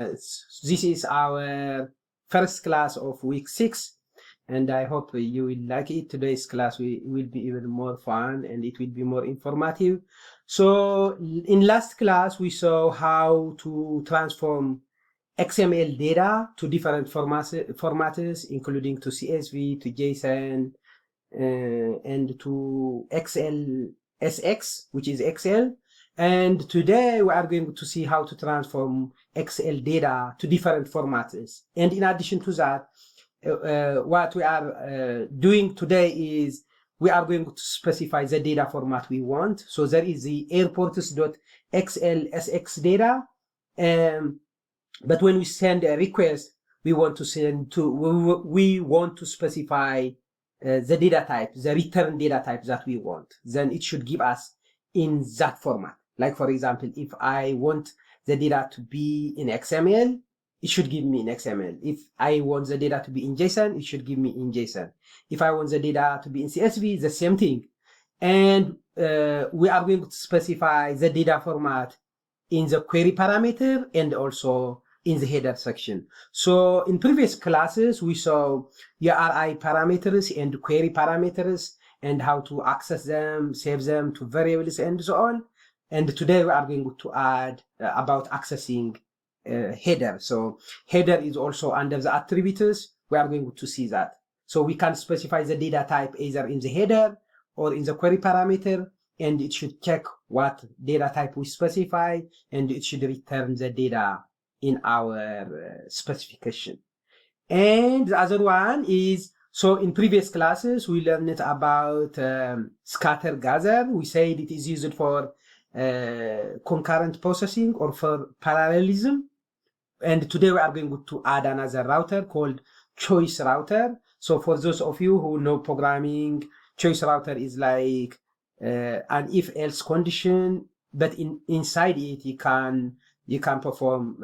This is our first class of week 6, and I hope you will like it. Today's class will be even more fun and it will be more informative. So in last class, we saw how to transform XML data to different formats, including to CSV, to JSON, and to XLSX, which is Excel. And today we are going to see how to transform Excel data to different formats. And in addition to that, what we are doing today is we are going to specify the data format we want. So there is the airports.xlsx data. But when we send a request, we want to specify the data type, the return data type that we want. Then it should give us in that format. Like, for example, if I want the data to be in XML, it should give me in XML. If I want the data to be in JSON, it should give me in JSON. If I want the data to be in CSV, the same thing. And we are going to specify the data format in the query parameter and also in the header section. So in previous classes, we saw URI parameters and query parameters and how to access them, save them to variables and so on. And today we are going to add about accessing header. So header is also under the attributes. We are going to see that. So we can specify the data type either in the header or in the query parameter, and it should check what data type we specify, and it should return the data in our specification. And the other one is, so in previous classes, we learned about scatter gather. We said it is used for concurrent processing or for parallelism. And today we are going to add another router called choice router. So for those of you who know programming, choice router is like an if-else condition, but inside it you can perform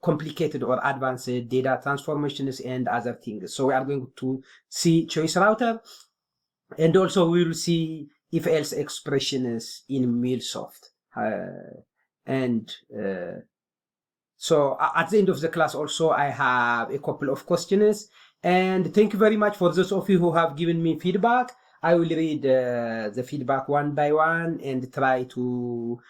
complicated or advanced data transformations and other things. So we are going to see choice router, and also we will see if-else expressions in MuleSoft. So at the end of the class also I have a couple of questions, and thank you very much for those of you who have given me feedback. I will read the feedback one by one and try to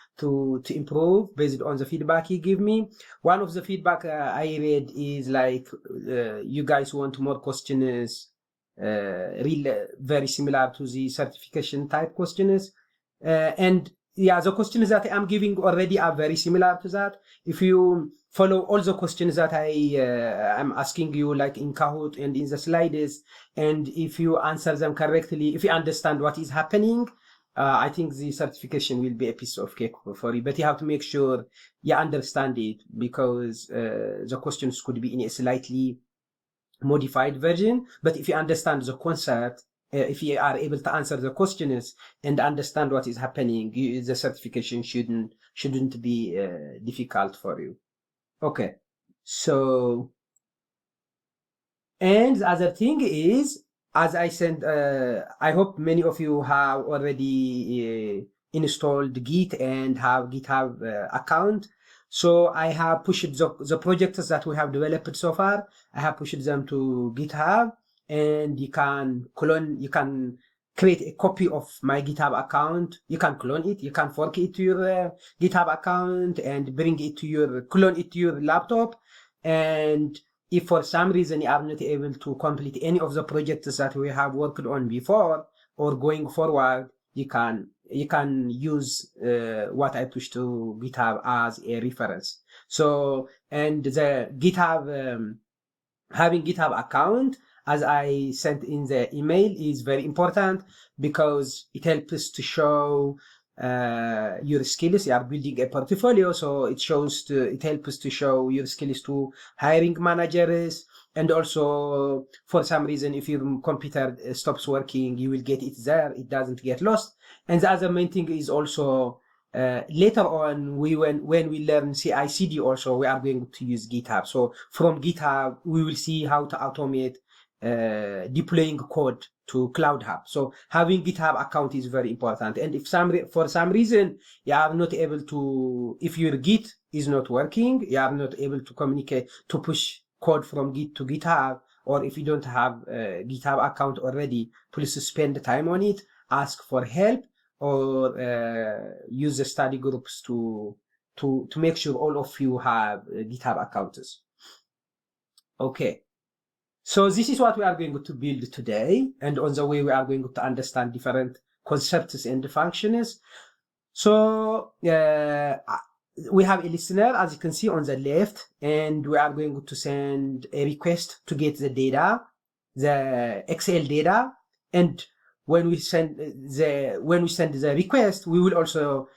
improve based on the feedback you give me. One of the feedback I read is like you guys want more questions very similar to the certification type questions, and yeah, the questions that I'm giving already are very similar to that. If you follow all the questions that I'm asking you, like in Kahoot and in the slides, and if you answer them correctly, if you understand what is happening, I think the certification will be a piece of cake for you. But you have to make sure you understand it, because the questions could be in a slightly modified version. But if you understand the concept, if you are able to answer the questions and understand what is happening, the certification shouldn't be difficult for you. Okay, so, and the other thing is, as I said, I hope many of you have already installed Git and have GitHub account. So I have pushed the projects that we have developed so far. I have pushed them to GitHub, and you can create a copy of my GitHub account. You can clone it, you can fork it to your GitHub account and clone it to your laptop. And if for some reason you are not able to complete any of the projects that we have worked on before or going forward, you can use what I pushed to GitHub as a reference. So, and the GitHub, having GitHub account, as I sent in the email, is very important because it helps to show your skills. You are building a portfolio, so it helps to show your skills to hiring managers. And also, for some reason, if your computer stops working, you will get it there. It doesn't get lost. And the other main thing is also, later on, when we learn CI/CD also, we are going to use GitHub. So from GitHub, we will see how to automate deploying code to Cloud Hub. So having GitHub account is very important. And if for some reason you are not able to, if your Git is not working, you are not able to communicate, to push code from Git to GitHub, or if you don't have a GitHub account already, please spend time on it, ask for help, or use the study groups to make sure all of you have GitHub accounts. Okay. So this is what we are going to build today, and on the way we are going to understand different concepts and functions. So we have a listener, as you can see on the left, and we are going to send a request to get the data, the Excel data, and when we send the request, we will also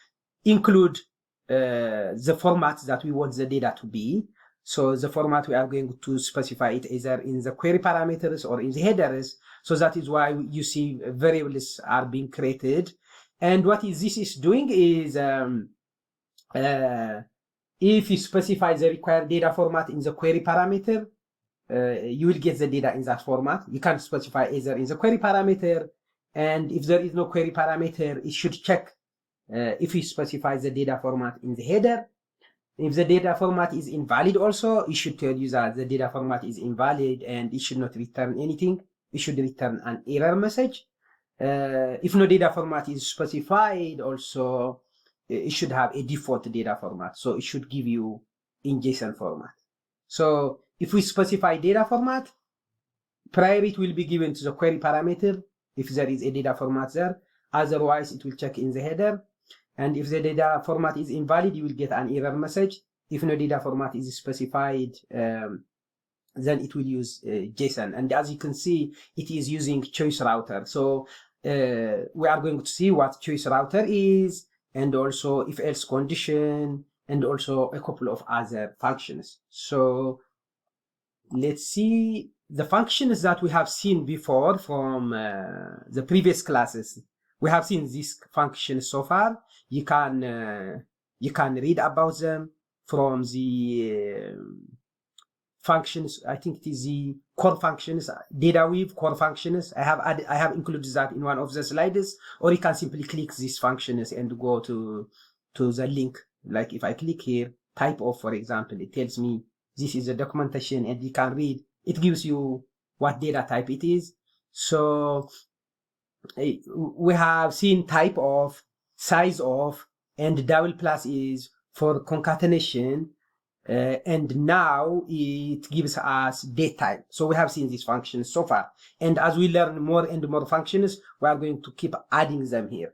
include the format that we want the data to be. So the format, we are going to specify it either in the query parameters or in the headers. So that is why you see variables are being created. And what this is doing is, if you specify the required data format in the query parameter, you will get the data in that format. You can specify either in the query parameter, and if there is no query parameter, it should check if you specify the data format in the header. If the data format is invalid also, it should tell you that the data format is invalid and it should not return anything. It should return an error message. If no data format is specified also, it should have a default data format. So it should give you in JSON format. So if we specify data format, priority will be given to the query parameter if there is a data format there. Otherwise, it will check in the header. And if the data format is invalid, you will get an error message. If no data format is specified, then it will use JSON. And as you can see, it is using choice router. So we are going to see what choice router is, and also if else condition, and also a couple of other functions. So let's see the functions that we have seen before from the previous classes. We have seen these functions so far. You can read about them from the functions. I think it is the core functions, data weave core functions. I have included that in one of the slides, or you can simply click these functions and go to the link. Like if I click here, type of, for example, it tells me this is the documentation, and you can read. It gives you what data type it is. So we have seen type of, size of, and double plus is for concatenation, and now it gives us date type. So we have seen these functions so far, and as we learn more and more functions, we are going to keep adding them here.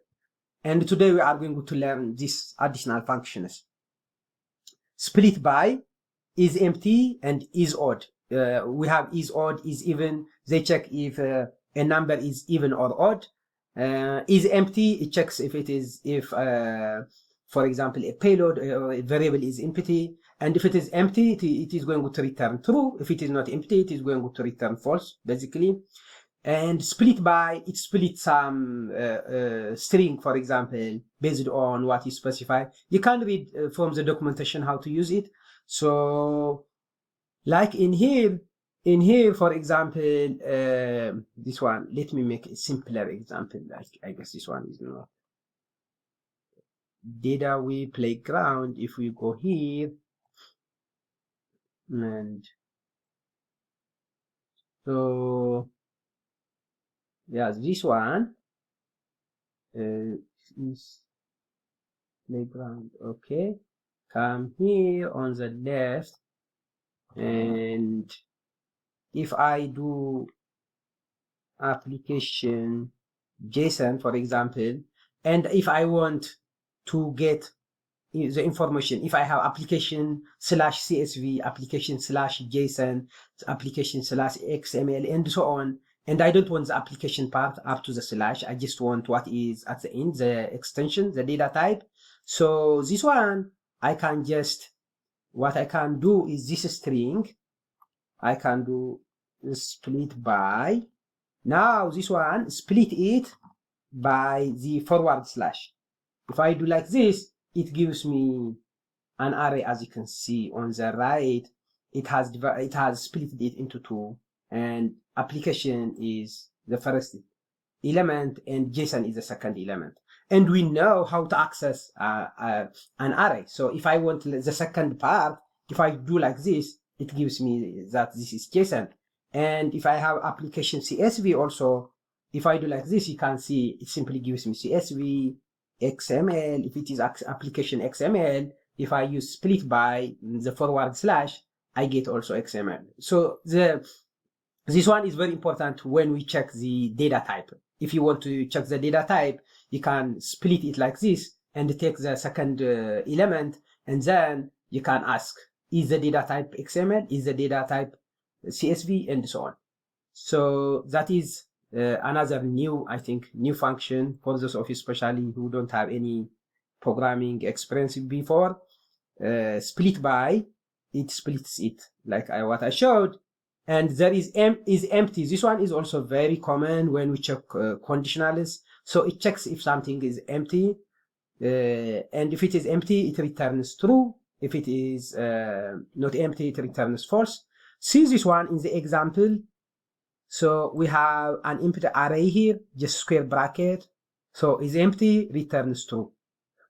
And today we are going to learn these additional functions. Split by, is empty, and is odd. We have is odd, is even. They check if a number is even or odd. Is empty, it checks if it is, for example, a payload or a variable is empty. And if it is empty, it is going to return true. If it is not empty, it is going to return false, basically. And split by, it splits some string, for example, based on what is specified. You can read from the documentation how to use it. So, like in here, for example, this one, let me make a simpler example. Like, I guess this one is not. Data we playground, if we go here, and so, yeah, this one is playground. Okay, come here on the left, and if I do application JSON, for example, and if I want to get the information, if I have application/CSV, application/JSON, application/XML, and so on, and I don't want the application part up to the slash, I just want what is at the end, the extension, the data type. So this one, I can just, what I can do is this string, I can do split by. Now this one, split it by the forward slash. If I do like this, it gives me an array. As you can see on the right, it has split it into two, and application is the first element and JSON is the second element. And we know how to access an array. So if I want the second part, if I do like this, it gives me that this is JSON. And if I have application CSV also, if I do like this, you can see it simply gives me CSV, XML. If it is application XML, if I use split by the forward slash, I get also XML. So this one is very important when we check the data type. If you want to check the data type, you can split it like this and take the second element, and then you can ask, is the data type XML? Is the data type CSV? And so on. So that is another new, I think, new function for those of you especially who don't have any programming experience before. Split by, it splits it like what I showed. And there is empty. This one is also very common when we check conditionals. So it checks if something is empty. And if it is empty, it returns true. If it is not empty, it returns false. See this one in the example. So we have an empty array here, just square bracket. So is empty, returns true.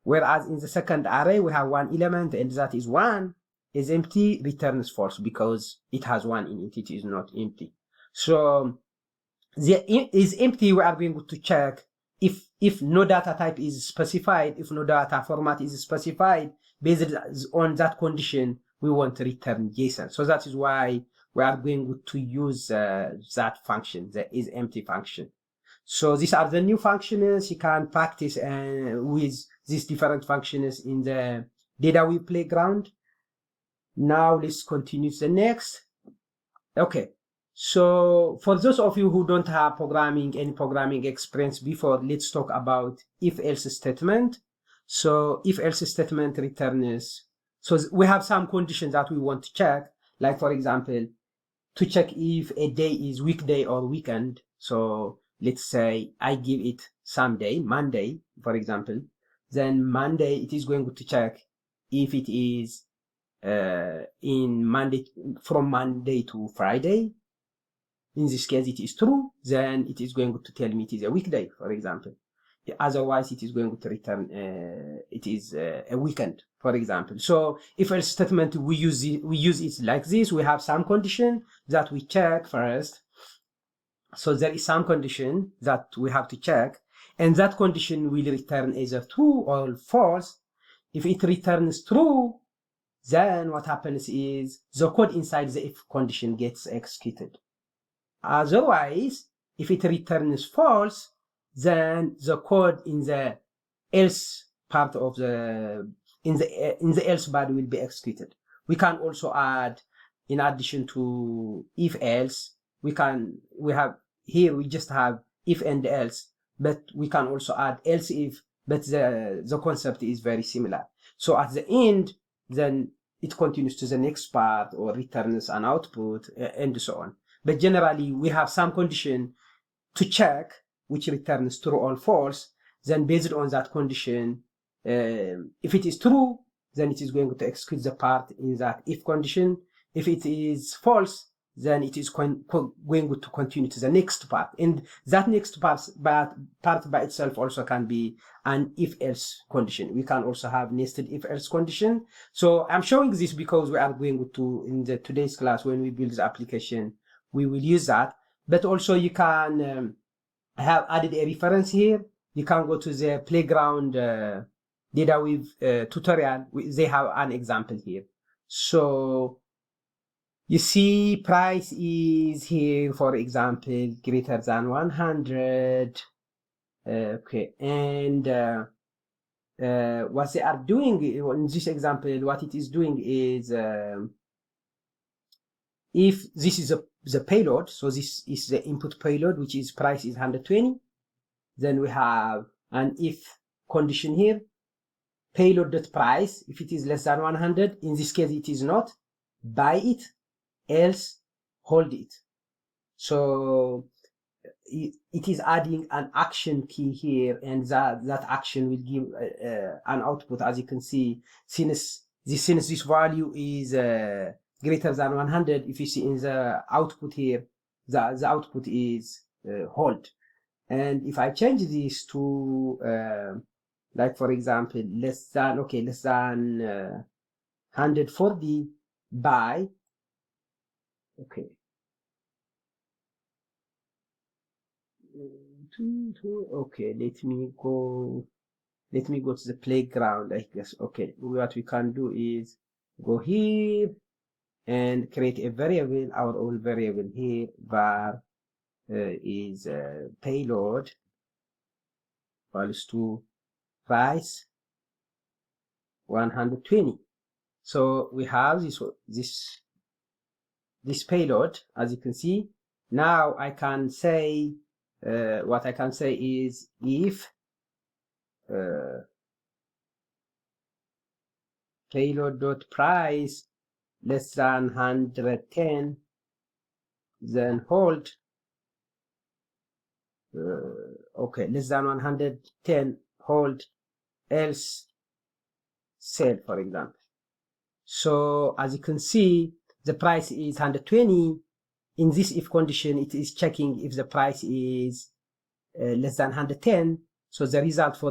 Whereas in the second array, we have one element, and that is 1. Is empty, returns false because it has 1 in it. It is not empty. So the is empty, we are going to check if no data type is specified, if no data format is specified. Based on that condition, we want to return JSON. So that is why we are going to use that function, the is empty function. So these are the new functions. You can practice with these different functions in the data web playground. Now let's continue to the next. Okay, so for those of you who don't have any programming experience before, let's talk about if-else statement. So if-else statement returns. So we have some conditions that we want to check, like for example, to check if a day is weekday or weekend. So let's say I give it some day, Monday, for example. Then Monday, it is going to check if it is from Monday to Friday. In this case, it is true. Then it is going to tell me it is a weekday, for example. Otherwise, it is going to return it is a weekend, for example. So if-else statement, we use it like this. We have some condition that we check first. So there is some condition that we have to check, and that condition will return either true or false. If it returns true, then what happens is the code inside the if condition gets executed. Otherwise, if it returns false, then the code in the else part of in the else body will be executed. We can also add, in addition to if else, we just have if and else, but we can also add else if, but the concept is very similar. So at the end, then it continues to the next part or returns an output and so on. But generally, we have some condition to check which returns true or false. Then based on that condition, if it is true, then it is going to execute the part in that if condition. If it is false, then it is going to continue to the next part. And that next part by itself also can be an if-else condition. We can also have nested if-else condition. So I'm showing this because we are going to, in today's class, when we build the application, we will use that. But also you can have added a reference here. You can go to the playground data with tutorial. They have an example here. So you see price is here, for example, greater than 100. Okay, and what they are doing in this example, what it is doing is if this is the payload, so this is the input payload, which is price is 120. Then we have an if condition here, payload.price. If it is less than 100, in this case it is not, buy it, else hold it. So it is adding an action key here, and that action will give an output. As you can see, since this value is greater than 100, if you see in the output here, the output is hold. And if I change this to like for example less than 140 by okay let me go to the playground, I guess. Okay, what we can do is go here and create a variable, our own variable here, var is payload equals to price 120. So we have this payload, as you can see. Now I can say what I can say is if payload.price less than 110, then hold less than 110, hold, else sell, for example. So as you can see, the price is 120. In this if condition, it is checking if the price is less than 110. So the result for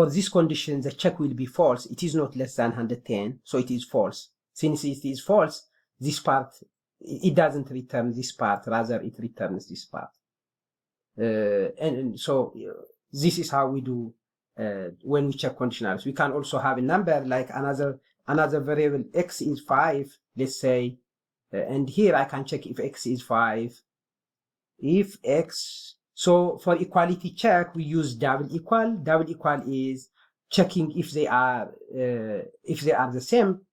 this condition, the check will be false. It is not less than 110, so it is false. Since it is false, this part, it doesn't return this part, rather it returns this part. And so this is how we do when we check conditionals. We can also have a number like another variable, x is 5, let's say, and here I can check if x is 5. If x, so for equality check, we use double equal. Double equal is checking if they are the same.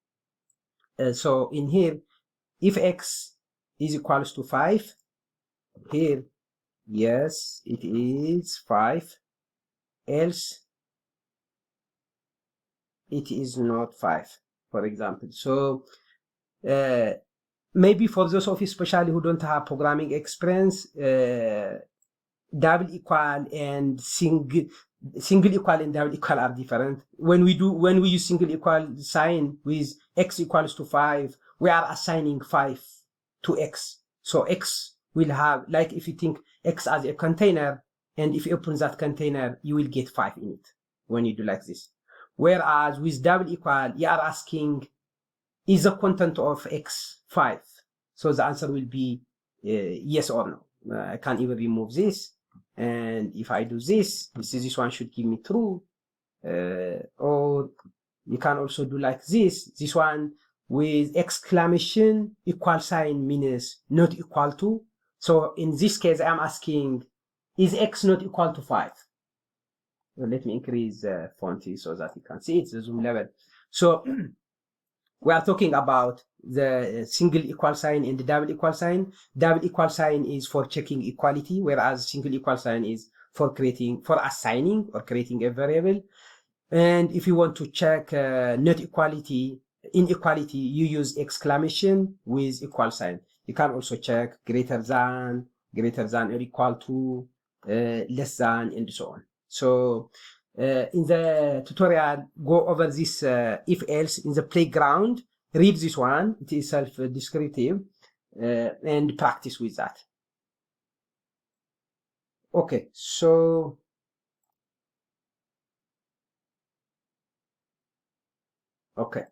So in here, if x is equals to 5, here, yes, it is 5, else it is not 5, for example. So maybe for those of you especially who don't have programming experience, double equal and single equal and double equal are different. When we use single equal sign with x equals to 5, we are assigning 5 to x. So x will have, like if you think x as a container, and if you open that container, you will get 5 in it when you do like this. Whereas with double equal, you are asking, is the content of x 5? So the answer will be yes or no. I can even remove this, and if I do this one should give me true. Or you can also do like this one with exclamation equal sign means not equal to. So in this case, I'm asking, is x not equal to 5? Well, let me increase the font so that you can see it's the zoom level. So we are talking about the single equal sign and the double equal sign. Double equal sign is for checking equality, whereas single equal sign is for assigning or creating a variable. And if you want to check not equality, inequality, you use exclamation with equal sign. You can also check greater than or equal to, less than, and so on. So in the tutorial, go over this if else in the playground. Read this one, it is self-descriptive, and practice with that. Okay, so okay.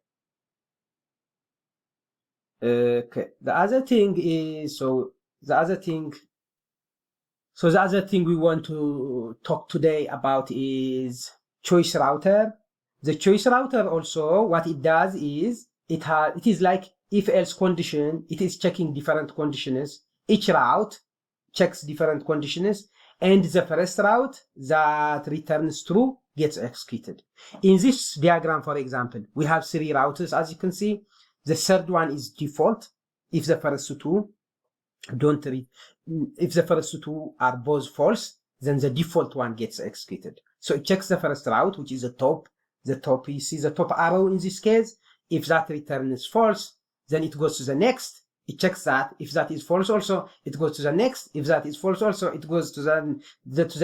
The other thing we want to talk today about is choice router. The choice router also, what it does is it is like if else condition. It is checking different conditions. Each route checks different conditions, and the first route that returns true gets executed. In this diagram, for example, we have 3 routers, as you can see. The third one is default. If the first two are both false, then the default one gets executed. So it checks the first route, which is the top. You see the top arrow in this case. If that returns false, then it goes to the next. It checks that. If that is false also, it goes to the next. If that is false also, it goes to the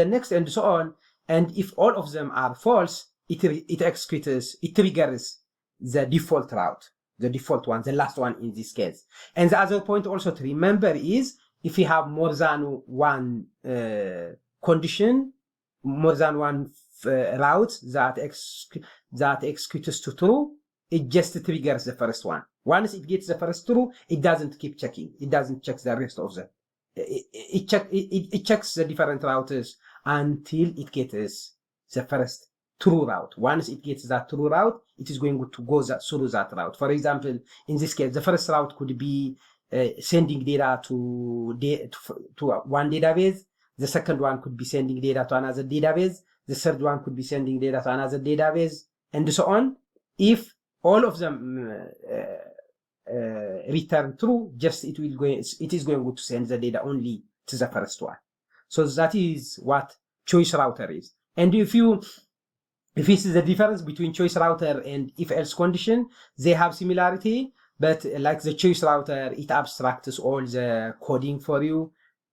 next, and so on. And if all of them are false, it triggers the default route. the default one, the last one in this case. And the other point also to remember is if you have more than one condition, more than one route that executes to true, it just triggers the first one. Once it gets the first true, it doesn't keep checking. It doesn't check the rest of them. It checks the different routes until it gets the first true route. Once it gets that true route, it is going to go through that route. For example, in this case, the first route could be sending data to one database. The second one could be sending data to another database. The third one could be sending data to another database, and so on. If all of them return true, just it is going to send the data only to the first one. So that is what choice router is. And if you see the difference between choice router and if else condition, they have similarity, but like the choice router, it abstracts all the coding for you.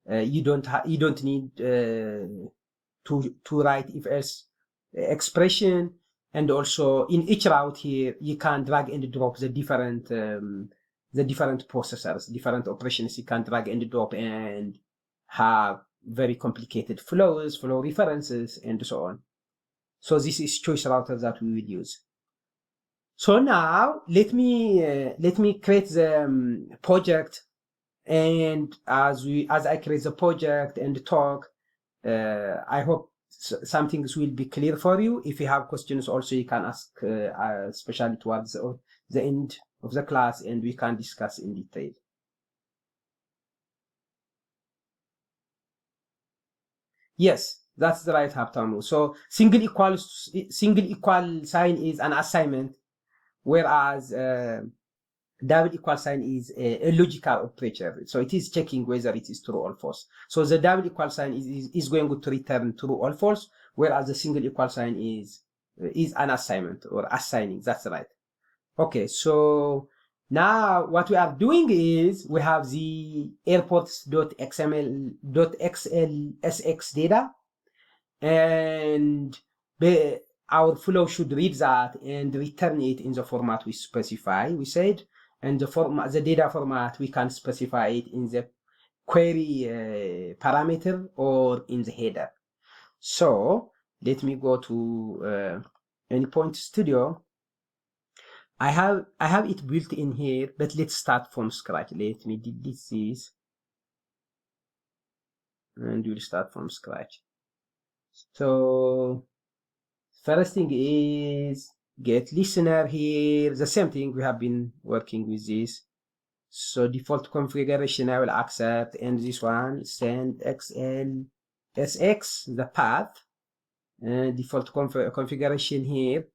You don't need to write if else expression. And also in each route here, you can drag and drop the different processors, different operations. You can drag and drop and have very complicated flow references, and so on. So this is choice router that we will use. So now let me create the project, and as I create the project and talk, I hope some things will be clear for you. If you have questions also, you can ask, especially towards the end of the class, and we can discuss in detail. Yes, that's the right, Haptamu. So single equal sign is an assignment, whereas double equal sign is a logical operator. So it is checking whether it is true or false. So the double equal sign is going to return true or false, whereas the single equal sign is an assignment or assigning. That's right. Okay, so now what we are doing is we have the airports.xlsx data, and our flow should read that and return it in the format we specify, we said. And the data format, we can specify it in the query parameter or in the header. So let me go to Endpoint Studio. I have it built in here, but let's start from scratch. Let me delete this, and we'll start from scratch. So first thing is get listener here. The same thing, we have been working with this. So default configuration I will accept, and this one send xlsx the path, and default configuration here.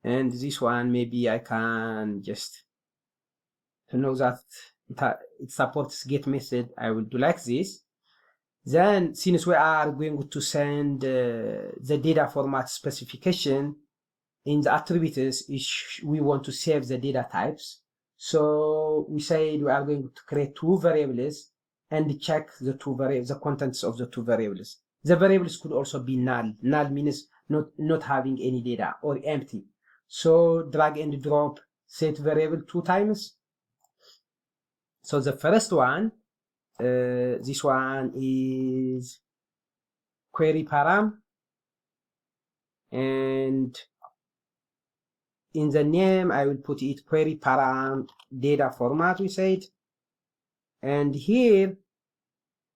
And this one, maybe I can just, to know that it supports get method, I will do like this. Then, since we are going to send the data format specification, in the attributes, we want to save the data types. So we said we are going to create two variables and check the contents of the two variables. The variables could also be null. Null means not having any data, or empty. So drag and drop set variable 2 times. So the first one, this one is query param, and in the name I will put it query param data format, we said. And here,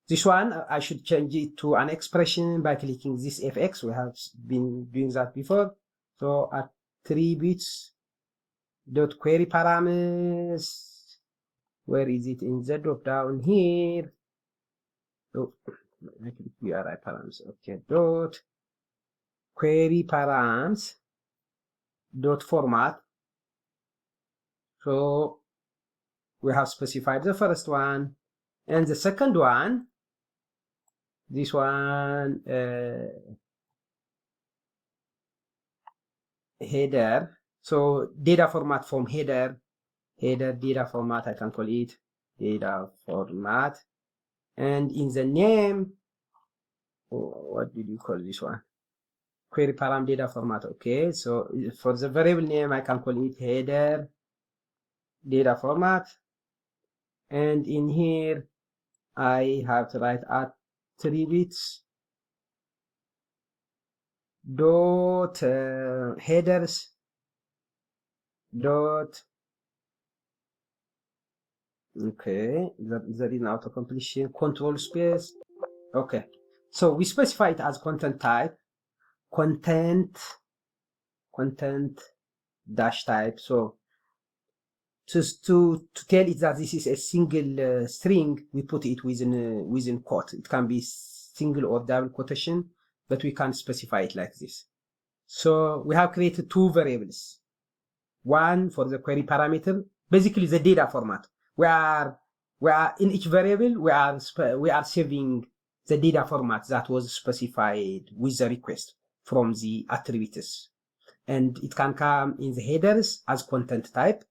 this one, I should change it to an expression by clicking this fx. We have been doing that before. So attributes dot query params, where is it in the drop down here? Oh, I click URI params. Okay, dot query params dot format. So we have specified the first one, and the second one, this one, header. So data format from header data format, I can call it data format. And in the name, what did you call this one? Query param data format. Okay, so for the variable name, I can call it header data format, and in here I have to write attributes dot headers dot, okay, that is an auto completion, control space. Okay, so we specify it as content type, content dash type. So just to tell it that this is a single string, we put it within quote. It can be single or double quotation, but we can specify it like this. So we have created two variables. One for the query parameter, basically the data format. We are in each variable we are saving the data format that was specified with the request from the attributes, and it can come in the headers as content type,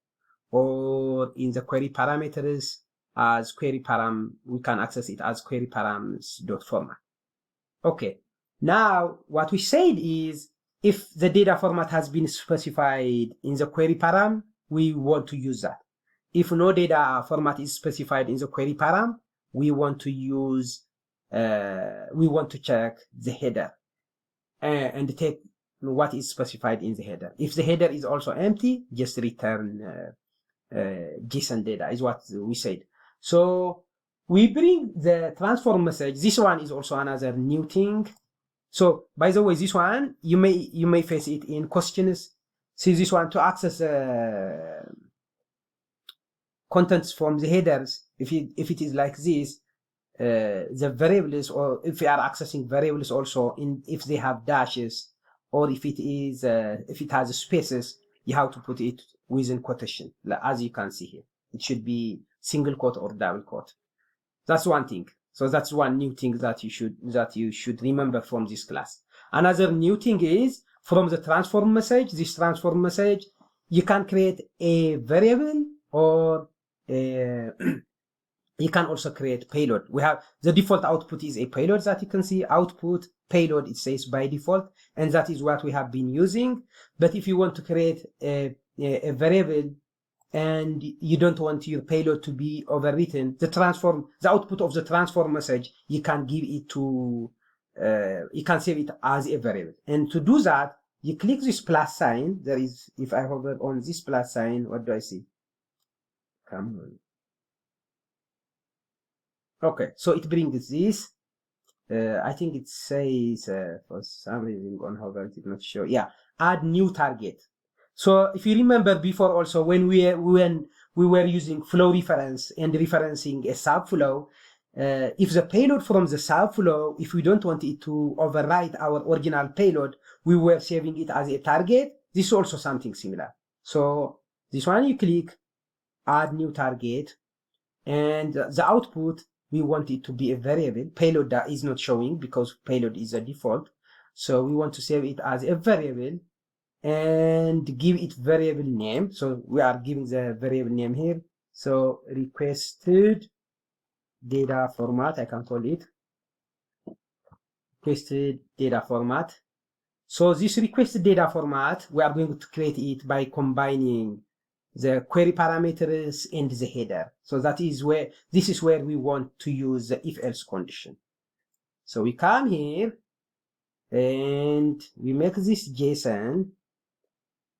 or in the query parameters as query param. We can access it as query params dot format. Okay, now what we said is if the data format has been specified in the query param, we want to use that. If no data format is specified in the query param, we want to use we want to check the header and take what is specified in the header. If the header is also empty, just return JSON data is what we said. So we bring the transform message. This one is also another new thing. So by the way, this one you may face it in questions. See this one, to access contents from the headers. If it is like this, the variables, or if we are accessing variables also if they have dashes, or if it has spaces, you have to put it within quotation, as you can see here. It should be single quote or double quote. That's one thing. So that's one new thing that you should remember from this class. Another new thing is from the transform message. This transform message, you can create a variable, or you can also create payload. We have the default output is a payload that you can see, output payload, it says by default, and that is what we have been using. But if you want to create a variable and you don't want your payload to be overwritten, the output of the transform message, you can give it to you can save it as a variable. And to do that, you click this plus sign. There is, if I hover on this plus sign, what do I see? Come on. Okay, so it brings this. I think it says for some reason on hover it did not show. Yeah, add new target. So if you remember before also, when we were using flow reference and referencing a subflow, if the payload from the subflow, if we don't want it to overwrite our original payload, we were saving it as a target. This is also something similar. So this one, you click add new target, and the output, we want it to be a variable. Payload that is not showing because payload is a default. So we want to save it as a variable and give it variable name. So we are giving the variable name here. So requested data format, I can call it requested data format. So this requested data format, we are going to create it by combining the query parameters and the header. So this is where we want to use the if-else condition. So we come here and we make this JSON,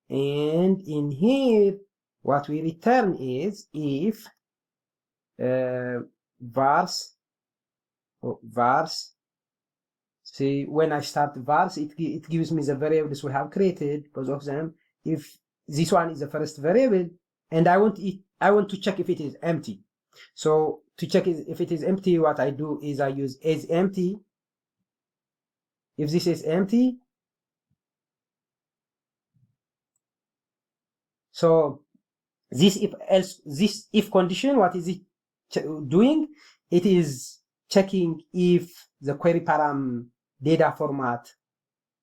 and in here what we return is if vars. See, when I start vars, it gives me the variables we have created, both of them. If this one is the first variable, and I want to check if it is empty. So to check if it is empty, what I do is I use is empty. If this is empty, so this if condition, what is it doing? It is checking if the query param data format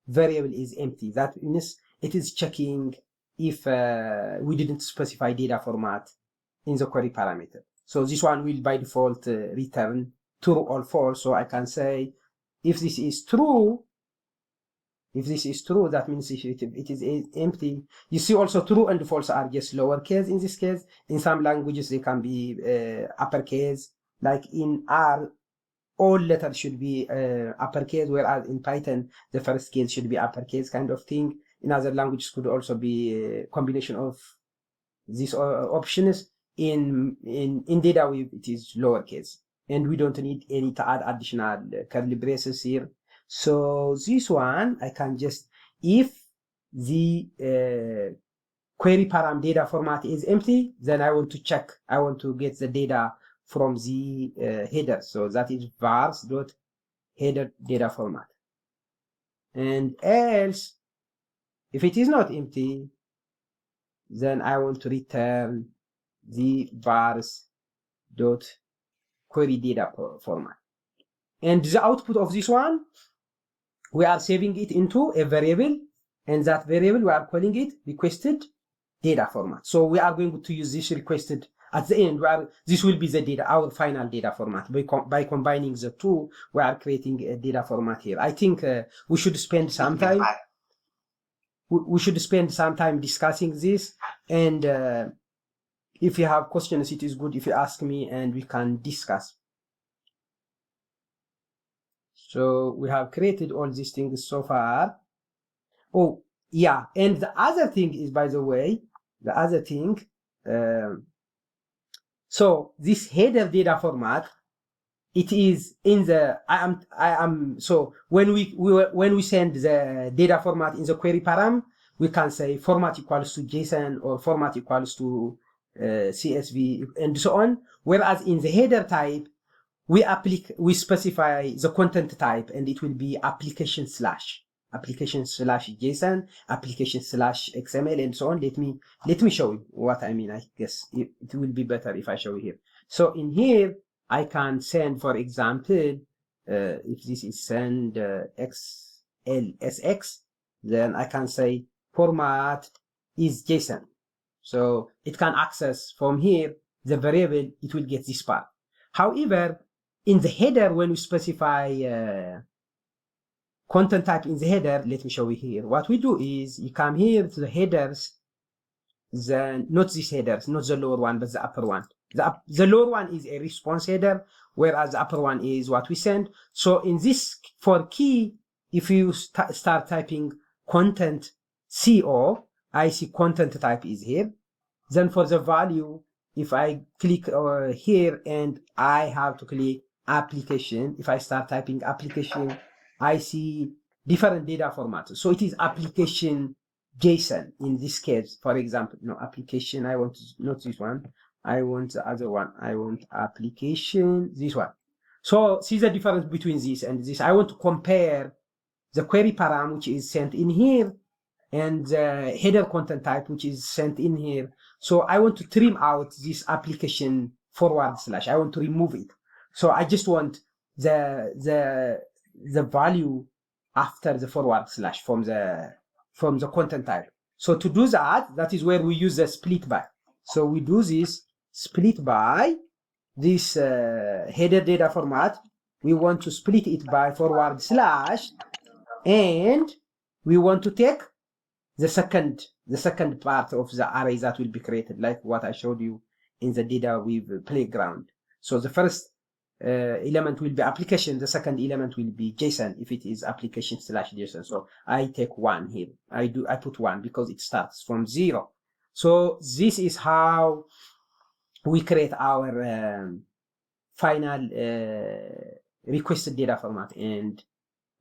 variable is empty. That means it is checking if we didn't specify data format in the query parameter. So this one will by default return true or false. So I can say if this is true, If this is true, that means if it is empty. You see also true and false are just lowercase in this case. In some languages, they can be uppercase. Like in R, all letters should be uppercase, whereas in Python, the first case should be uppercase kind of thing. In other languages could also be a combination of these options. In data weave, it is lowercase. And we don't need any to add additional curly braces here. So this one, I can just, if the query param data format is empty, then I want to check, I want to get the data from the header. So that is vars.header data format. And else, if it is not empty, then I want to return the vars.query data format. And the output of this one, we are saving it into a variable, and that variable we are calling it requested data format. So we are going to use this requested at the end, where this will be the data, our final data format. By combining the two, we are creating a data format here. I think we should spend some time. We should spend some time discussing this, and if you have questions, it is good if you ask me and we can discuss. So we have created all these things so far. Oh, yeah. And the other thing is, by the way, the other thing, so this header data format, it is in the, so when we send the data format in the query param, we can say format equals to JSON or format equals to CSV and so on. Whereas in the header type, we specify the content type, and it will be application slash JSON, application slash XML, and so on. Let me show you what I mean. I guess it will be better if I show you here. So in here, I can send, for example, if this is send XLSX, then I can say format is JSON. So it can access from here the variable, it will get this part. However, in the header, when we specify content type in the header, let me show you here. What we do is you come here to the headers, then not this headers, not the lower one, but the upper one. The lower one is a response header, whereas the upper one is what we send. So in this for key, if you start typing content CO, I see content type is here. Then for the value, if I click here and I have to click application, if I start typing application, I see different data formats. So it is application JSON in this case, for example. No, application, I want not this one. I want the other one. I want application, this one. So see the difference between this and this. I want to compare the query param, which is sent in here, and the header content type, which is sent in here. So I want to trim out this application forward slash. I want to remove it. So I just want the value after the forward slash from the content type. So to do that, that is where we use the split by. So we do this split by this header data format. We want to split it by forward slash, and we want to take the second part of the array that will be created, like what I showed you in the data weave playground. So the first element will be application, the second element will be JSON if it is application slash JSON. So I take one here. I put one because it starts from 0. So this is how we create our final requested data format. And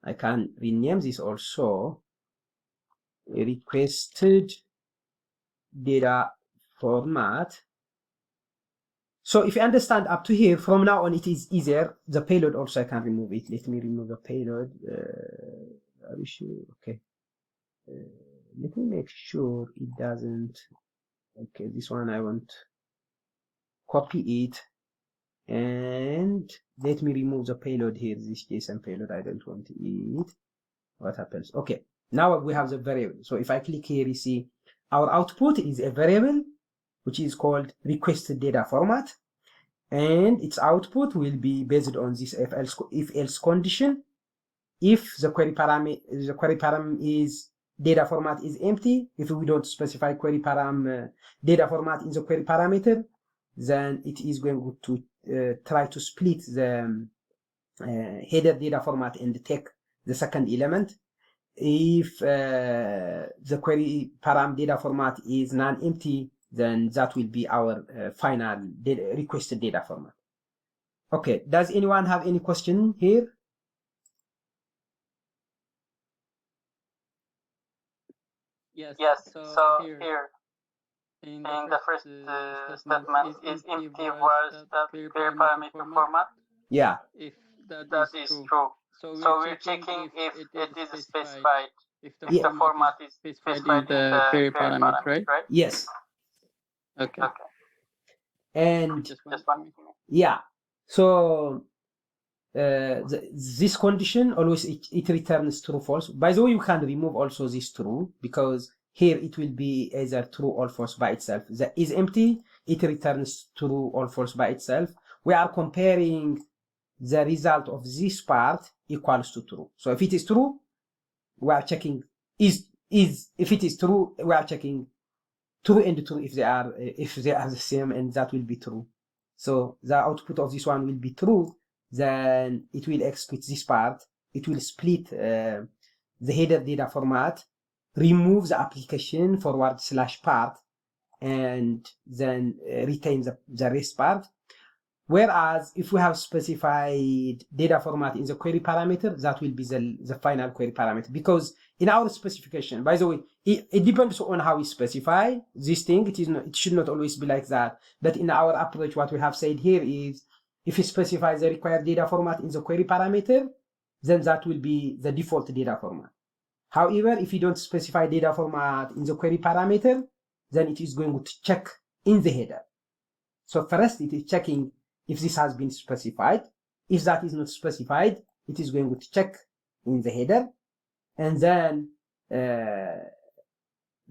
I can rename this also requested data format. So if you understand up to here, from now on it is easier. The payload also I can remove it. Let me remove the payload. Are we sure? Okay. Let me make sure it doesn't. Okay, this one I want copy it, and let me remove the payload here. This JSON payload, I don't want it. What happens? Okay, now we have the variable. So if I click here, you see our output is a variable which is called requested data format, and its output will be based on this if else condition. if the query param is data format is empty, if we don't specify query param data format in the query parameter, then it is going to try to split the header data format and take the second element. If the query param data format is non-empty, then that will be our final requested data format. Okay, does anyone have any question here? Yes, so here in the first statement is empty was the query parameter format. Yeah. If that is true. So we're checking if it is specified, if the format is specified in the query parameter, right? Yes. Okay. And Just one thing. yeah, so this condition always it returns true false. By the way, you can remove also this true, because here it will be either true or false by itself. The is empty, it returns true or false by itself. We are comparing the result of this part equals to true. So if it is true, we are checking if it is true, we are checking true and true if they are the same, and that will be true. So the output of this one will be true, then it will execute this part. It will split the header data format, remove the application forward slash part, and then retain the rest part. Whereas if we have specified data format in the query parameter, that will be the final query parameter. Because in our specification, by the way, it depends on how we specify this thing. It should not always be like that. But in our approach, what we have said here is, if you specify the required data format in the query parameter, then that will be the default data format. However, if you don't specify data format in the query parameter, then it is going to check in the header. So first, it is checking if this has been specified. If that is not specified, it is going to check in the header, and then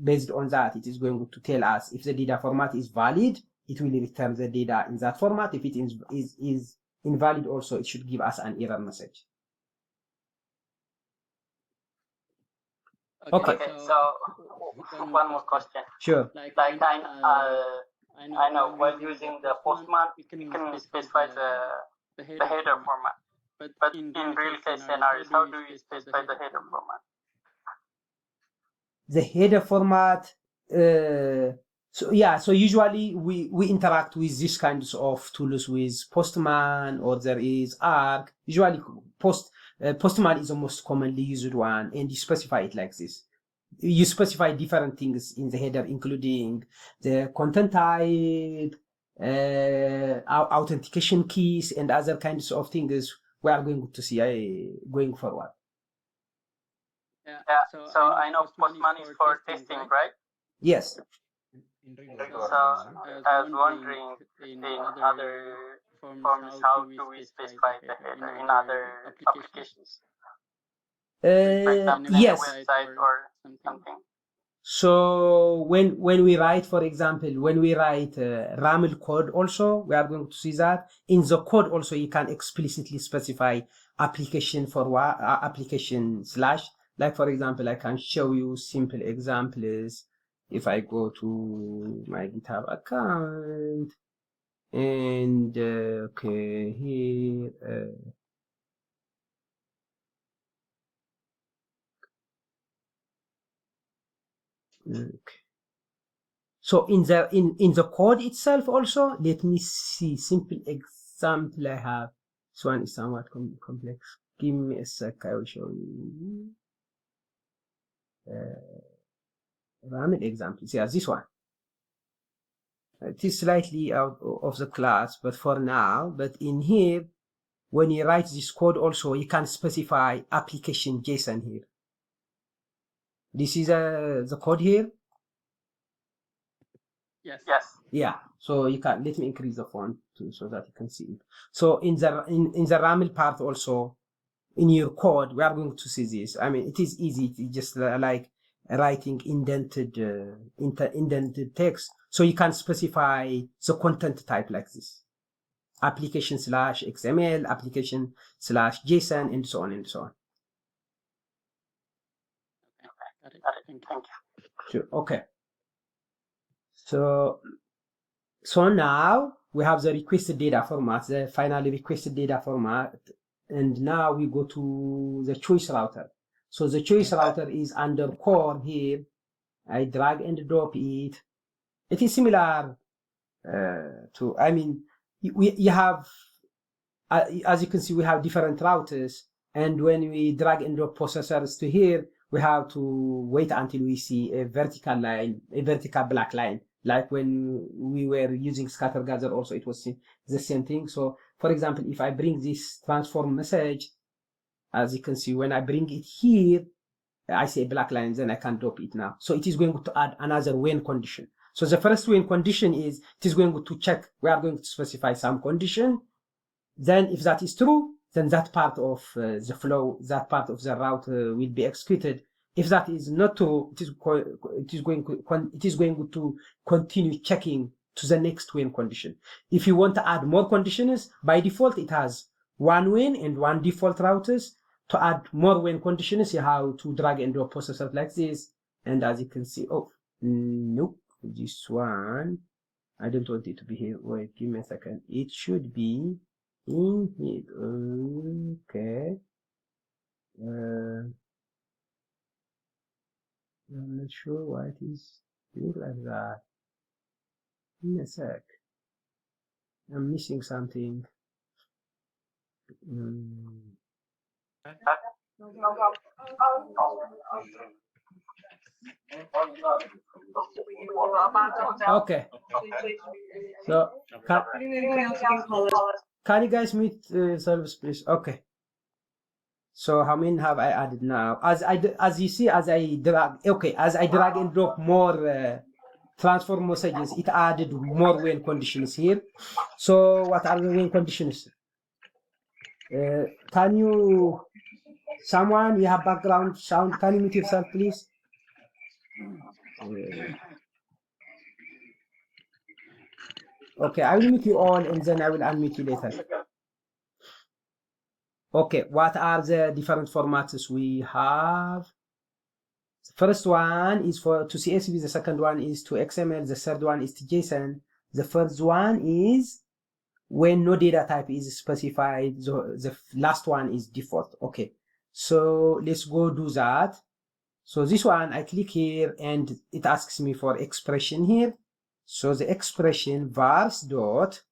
based on that, it is going to tell us if the data format is valid, it will return the data in that format. If it is invalid also, it should give us an error message. Okay. So one more question. Sure. Like I know while using the Postman, we can specify the header format. But in real case scenarios, how do you specify the header format? The header format, so usually we interact with these kinds of tools with Postman, or there is Arc. Usually Postman is the most commonly used one, and you specify it like this. You specify different things in the header, including the content type, authentication keys, and other kinds of things we are going to see going forward. Yeah, so I know Postman is for testing, right? Yes. So I was wondering in other forms, how do we specify the header in other applications? For example, yes. a website or something. So when we write, for example, when we write RAML code also, we are going to see that. In the code also, you can explicitly specify application slash. Like, for example, I can show you simple examples. If I go to my GitHub account, and okay, here, okay. So in the code itself also, let me see simple example I have. This one is somewhat complex. Give me a sec, I will show you. Random examples. Yeah, this one. It is slightly out of the class, but for now. But in here, when you write this code also, you can specify application JSON here. This is the code here. Yes. Yeah. So you can, let me increase the font too, so that you can see it. So in the RAML part also, in your code, we are going to see this. I mean, it is easy. It's just like writing indented text. So you can specify the content type like this: application/XML, application/JSON, and so on and so on. Thank you. Sure. Okay. So now we have the requested data format, the finally requested data format, and now we go to the choice router. So the choice router is under core here. I drag and drop it. It is similar to, I mean, you have, as you can see, we have different routers, and when we drag and drop processors to here, we have to wait until we see a vertical line, a vertical black line. Like when we were using scatter gather also, it was the same thing. So for example, if I bring this transform message, as you can see, when I bring it here, I see a black line, then I can drop it now. So it is going to add another when condition. So the first when condition is, it is going to check, we are going to specify some condition. Then if that is true, then that part of the flow, that part of the route will be executed. If that is not true, it is going to continue checking to the next when condition. If you want to add more conditions, by default it has one when and one default routers. To add more when conditions, you have to drag and drop processors like this. And as you can see, oh nope, this one I don't want it to be here. Wait, give me a second. It should be in here. Okay. I'm not sure why it is doing like that. Give me a sec. I'm missing something. Okay. So can you guys meet service, please? Okay. So how many have I added now? As you see, as I drag and drop more transform messages, it added more when conditions here. So what are the when conditions? Can you, someone, you have background sound, can you mute yourself, please? Okay, I will mute you all and then I will unmute you later. Okay, what are the different formats we have? The first one is to CSV, the second one is to XML, the third one is to JSON, the first one is when no data type is specified, the last one is default. Okay, so let's go do that. So this one, I click here and it asks me for expression here. So the expression vars dot,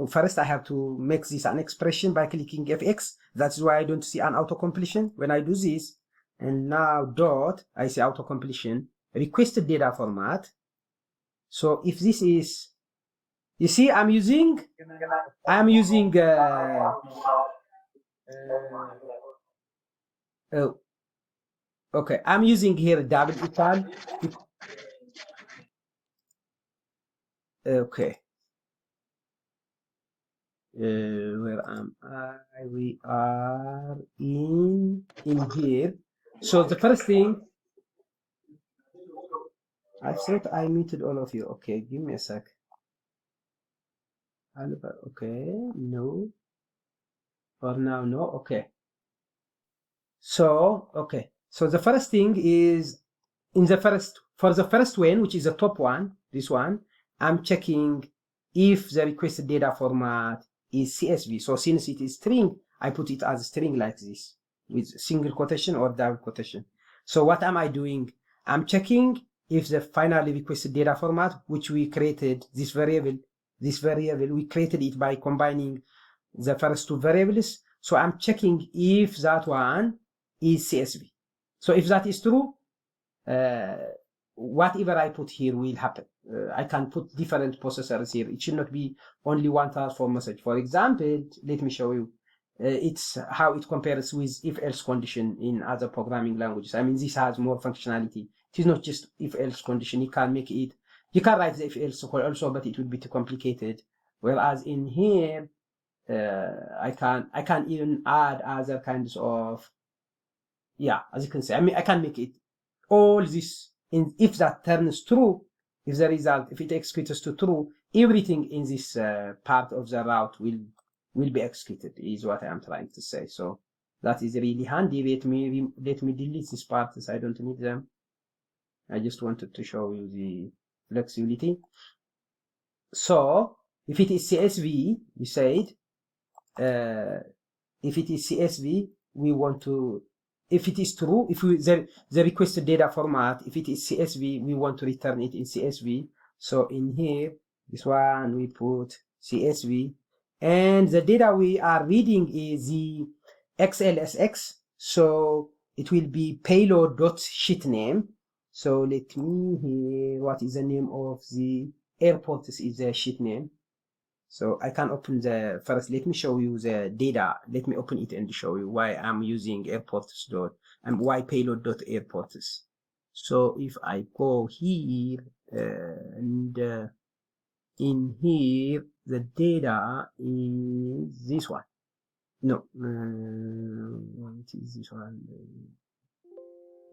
first I have to make this an expression by clicking FX. That's why I don't see an auto-completion when I do this. And now dot, I see auto-completion, requested data format. So if this is, you see, I'm using okay, I'm using here double equal. Okay. Where am I? We are in here. So the first thing, I thought I muted all of you. Okay, give me a sec. Okay, no. For now, no. Okay. So, okay. So the first thing is for the first one, which is the top one, this one, I'm checking if the requested data format is CSV. So since it is string, I put it as string like this with single quotation or double quotation. So what am I doing? I'm checking if the finally requested data format, which we created this variable, we created it by combining the first two variables. So I'm checking if that one is CSV. So if that is true, whatever I put here will happen. I can put different processors here. It should not be only one transform message. For example, let me show you. It's how it compares with if-else condition in other programming languages. I mean, this has more functionality. It is not just if-else condition. You can make it, you can write the if-else also, but it would be too complicated. Whereas in here, I can even add other kinds of, yeah, as you can see, I mean, I can make it all this, if that turns true, if the result, if it executes to true, everything in this part of the route will be executed, is what I am trying to say. So that is really handy. Let me delete these parts, I don't need them. I just wanted to show you the flexibility. So if it is CSV, we said, if it is CSV, we want to, if it is true, if the requested data format, if it is CSV, we want to return it in CSV. So in here, this one, we put CSV, and the data we are reading is the XLSX. So it will be payload.sheet name. So let me hear what is the name of the airport. This is the sheet name. So I can open the, first let me show you the data. Let me open it and show you why I'm using airports dot and why payload dot airports. So if I go here and in here the data is this one. No, what is this one?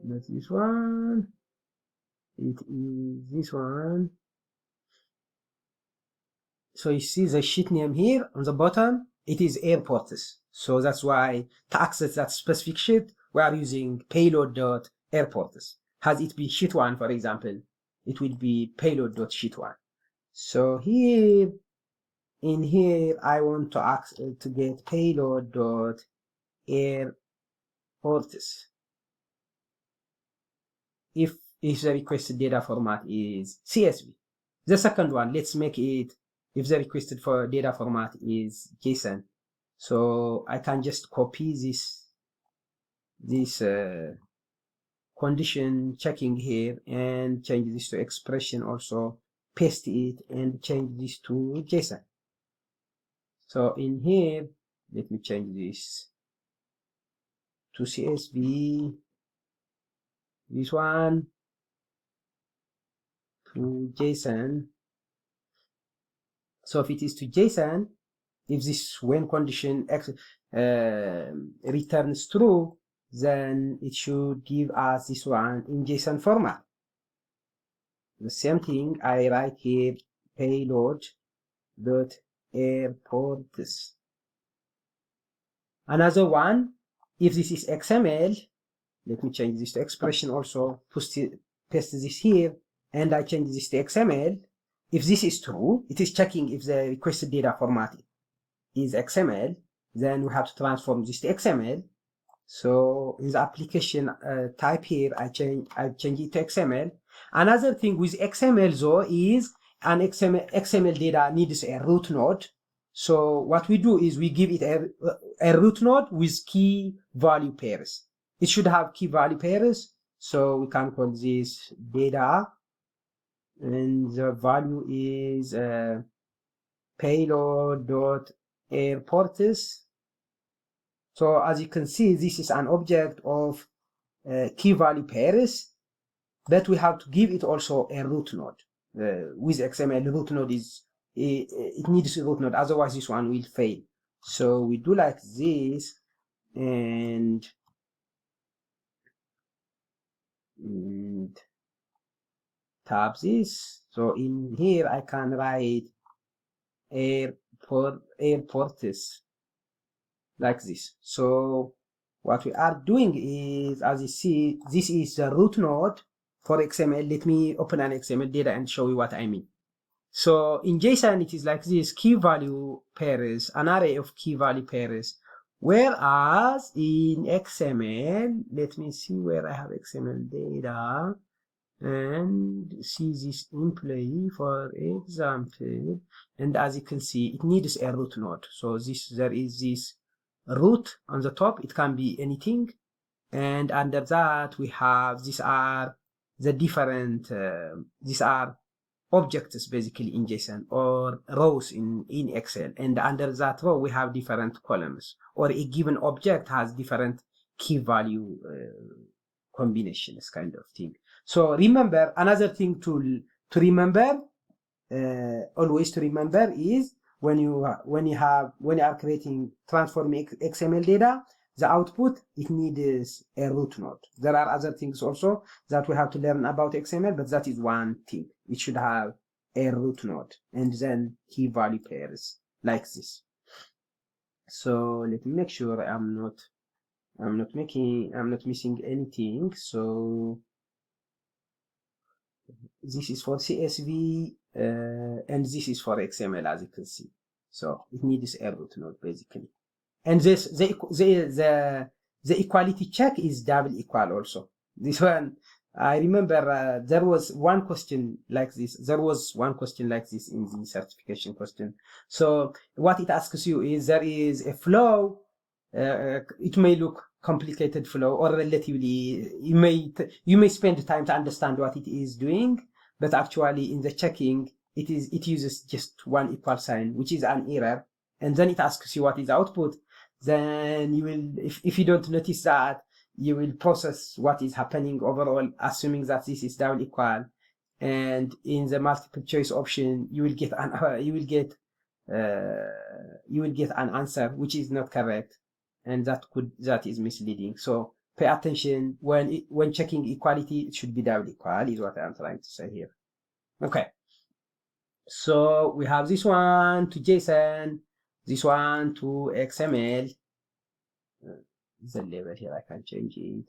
Not this one. It is this one. So you see the sheet name here on the bottom, it is airports. So that's why to access that specific sheet, we are using payload.airports. Has it been sheet 1, for example, it will be payload.sheet1. So here, in here, I want to get payload.airports. If the requested data format is CSV. The second one, let's make it, if the requested for data format is JSON. So I can just copy this condition checking here and change this to expression, also paste it and change this to JSON. So in here, let me change this to CSV, this one to JSON. So if it is to JSON, if this when condition returns true, then it should give us this one in JSON format. The same thing, I write here payload.airports. Another one, if this is XML, let me change this to expression also, paste this here, and I change this to XML. If this is true, it is checking if the requested data format is XML, then we have to transform this to XML. So in the application type here, I change it to XML. Another thing with XML though is an XML data needs a root node. So what we do is we give it a root node with key value pairs. It should have key value pairs. So we can call this data, and the value is payload.airports. So as you can see, this is an object of key value pairs, but we have to give it also a root node. With XML, root node is, it needs a root node, otherwise this one will fail. So we do like this, and tab this. So in here I can write airports like this. So what we are doing is, as you see, this is the root node for XML. Let me open an XML data and show you what I mean. So in JSON, it is like this, key value pairs, an array of key value pairs. Whereas in XML, let me see where I have XML data and see this employee, for example, and as you can see, it needs a root node. So there is this root on the top, it can be anything, and under that we have, these are the different these are objects basically in JSON, or rows in Excel, and under that row we have different columns, or a given object has different key value combinations, kind of thing. So remember, another thing to remember, always to remember, is when you are creating transforming XML data, the output, it needs a root node. There are other things also that we have to learn about XML, but that is one thing. It should have a root node and then key value pairs like this. So let me make sure I'm not missing anything. So this is for CSV, and this is for XML, as you can see. So it needs a root node basically. And this the equality check is double equal also. This one, I remember there was one question like this. There was one question like this in the certification question. So what it asks you is there is a flow. It may look complicated flow, or relatively you may spend time to understand what it is doing, but actually in the checking it uses just one equal sign, which is an error, and then it asks you what is output. Then you will, if you don't notice that, you will process what is happening overall, assuming that this is double equal, and in the multiple choice option you will get an answer which is not correct, and that is misleading. So pay attention when checking equality. It should be double equal, is what I'm trying to say here. Okay, so we have this one to JSON, this one to XML. The label here, I can change it.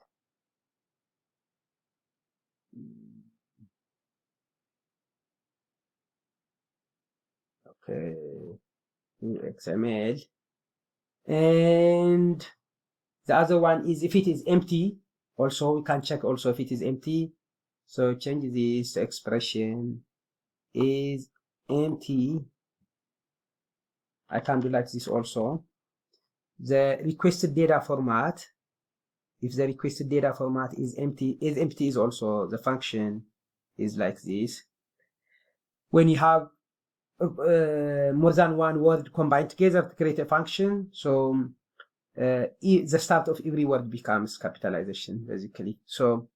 Okay, XML. And the other one is if it is empty, also we can check also if it is empty. So change this expression is empty. I can do like this also. The requested data format, if the requested data format is empty is also the function is like this. When you have more than one word combined together to create a function, so the start of every word becomes capitalization basically. So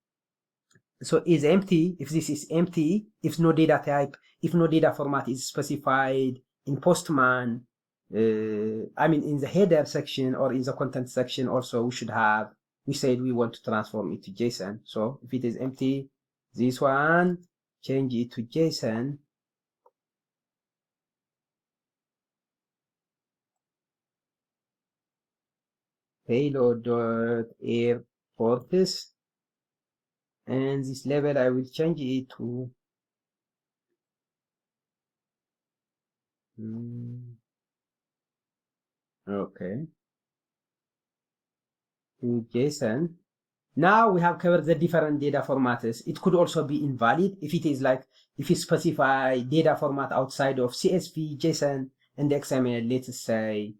is empty, if this is empty, if no data type, if no data format is specified in Postman, I mean in the header section or in the content section also, we said we want to transform it to JSON. So if it is empty, this one, change it to JSON. Payload.airports, and this label I will change it to okay, to JSON. Now we have covered the different data formats. It could also be invalid if it is like, if you specify data format outside of CSV, JSON, and XML. Let's say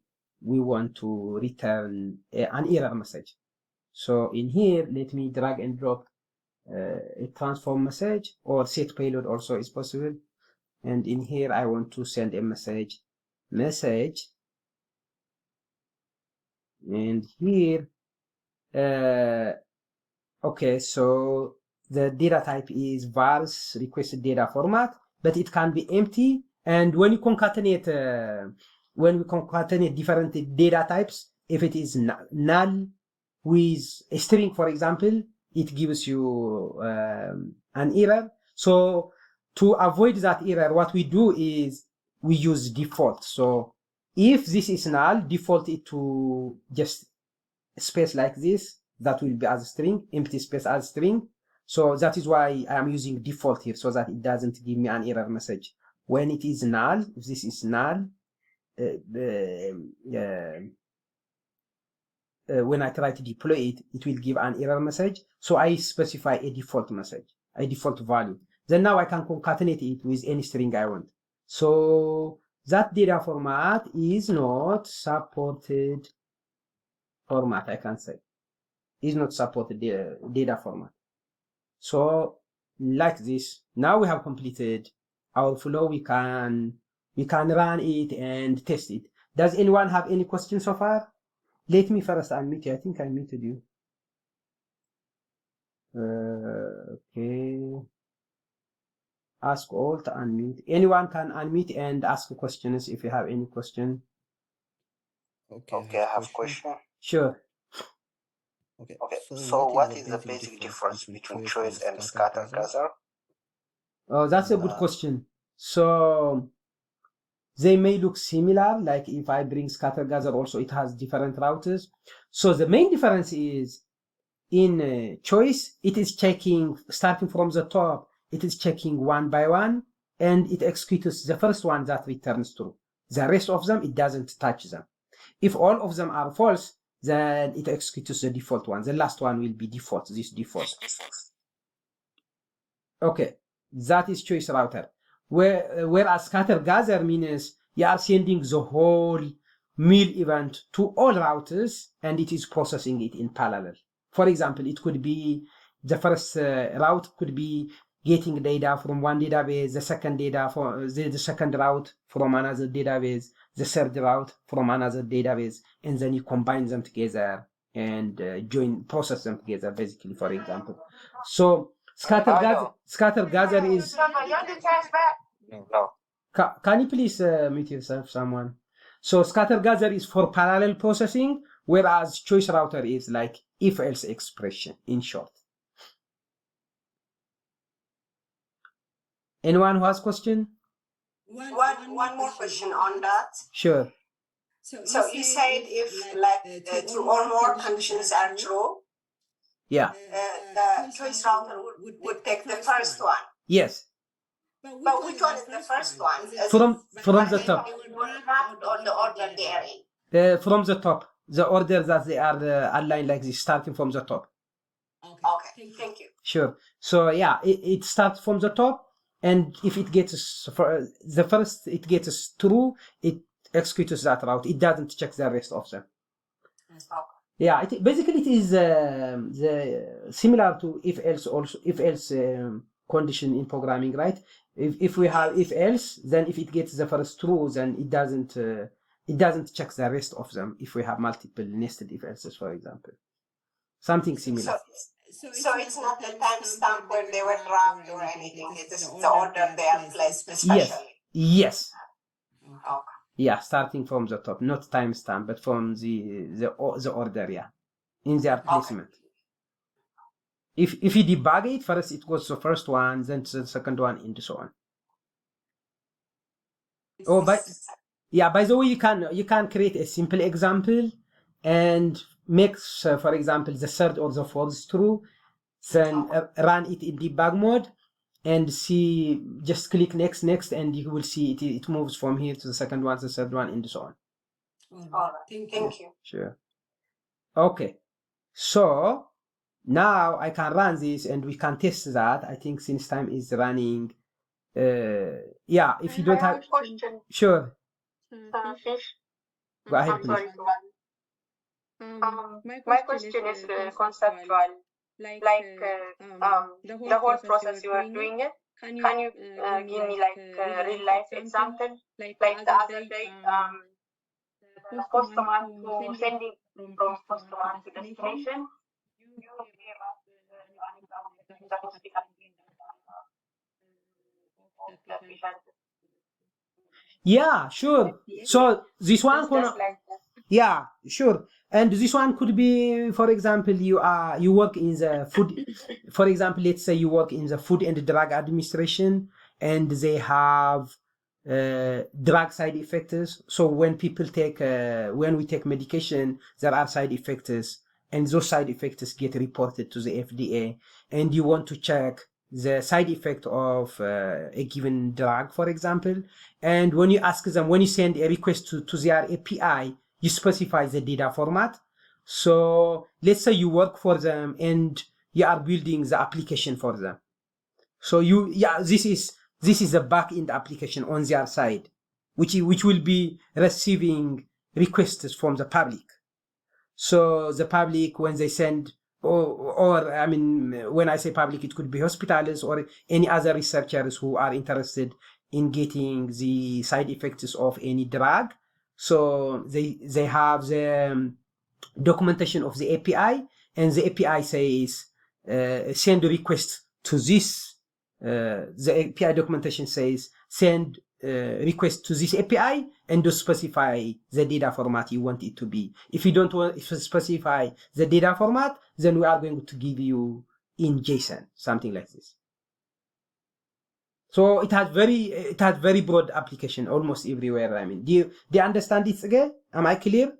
we want to return an error message. So in here, let me drag and drop a transform message, or set payload also is possible. And in here, I want to send a message. And here, okay, so the data type is vars requested data format, but it can be empty. And when you concatenate, different data types, if it is null with a string, for example, it gives you an error. So to avoid that error, what we do is we use default. So if this is null, default it to just space like this. That will be as a string, empty space as string. So that is why I'm using default here, so that it doesn't give me an error message. When it is null, if this is null, when I try to deploy it, it will give an error message. So I specify a default message, a default value. Then now I can concatenate it with any string I want. So that data format is not supported format, I can say. Is not supported data format. So like this, now we have completed our flow. We can run it and test it. Does anyone have any questions so far? Let me first unmute you. I think I muted you. Okay. Ask all to unmute. Anyone can unmute and ask questions if you have any question. Okay, I have a question. Sure. Okay, so what is the basic difference between choice and scatter gather? Oh, that's a good question. So they may look similar, like if I bring scatter gather also, it has different routers. So the main difference is in choice, it is checking starting from the top it is checking one by one, and it executes the first one that returns true. The rest of them, it doesn't touch them. If all of them are false, then it executes the default one. The last one will be default, this default. Okay, that is choice router. Whereas scatter gather means you are sending the whole mule event to all routers, and it is processing it in parallel. For example, it could be the first route could be getting data from one database, the second data for the second route from another database, the third route from another database, and then you combine them together and process them together, basically, for example. So scatter gather is... No. Can you please mute yourself, someone? So scatter gather is for parallel processing, whereas choice router is like if-else expression, in short. Anyone who has question? One more question on that. Sure. So you said if like two or more conditions are true, Yeah. the choice router would take the first one. Yes. But which one is the first one? From the top. Or the order they are in? From the top. The order that they are aligned like this, starting from the top. Okay, thank you. Sure. So yeah, it starts from the top, and if it gets the first it gets true, it executes that route. It doesn't check the rest of them. Yeah, basically it is similar to if-else also if-else condition in programming, right? If we have if-else, then if it gets the first true, then it doesn't check the rest of them. If we have multiple nested if-elses, for example, something similar. So it's not the timestamp where they were dropped or anything. It is the order they are placed especially. Yes. Okay. Yeah, starting from the top, not timestamp, but from the order, yeah, in their placement. Okay. If you debug it, first it goes to the first one, then to the second one, and so on. Oh, by the way, you can create a simple example and make, for example, the third or the fourth true, then run it in debug mode and see, just click next, and you will see it moves from here to the second one, the third one, and so on. All right. Thank you. Sure. Okay. So now I can run this and we can test that. I think since time is running, yeah, if you don't have... question. Sure. Fish. Go ahead, I'm please. sorry to my question is conceptual. Like the whole process you are doing it. Can you give me like a real life example? Like the other day, the customer who sending from customer to destination, you gave us an example that was the patient. Yeah, sure. So this one, Just like that. yeah, sure. And this one could be, for example, you work in the food. For example, let's say you work in the Food and Drug Administration, and they have drug side effects. So when people when we take medication, there are side effects, and those side effects get reported to the FDA, and you want to check the side effect of a given drug, for example. And when you ask them, when you send a request to their API, you specify the data format. So let's say you work for them and you are building the application for them. So this is a back-end application on their side, which will be receiving requests from the public. So the public, when they send, or I mean, when I say public, it could be hospitals or any other researchers who are interested in getting the side effects of any drug. So they have the documentation of the API, and the API says send a request to this. The API documentation says send request to this API and to specify the data format you want it to be. If you don't want to specify the data format, then we are going to give you in JSON, something like this. So it has very broad application almost everywhere. I mean, do you understand this again? Am I clear?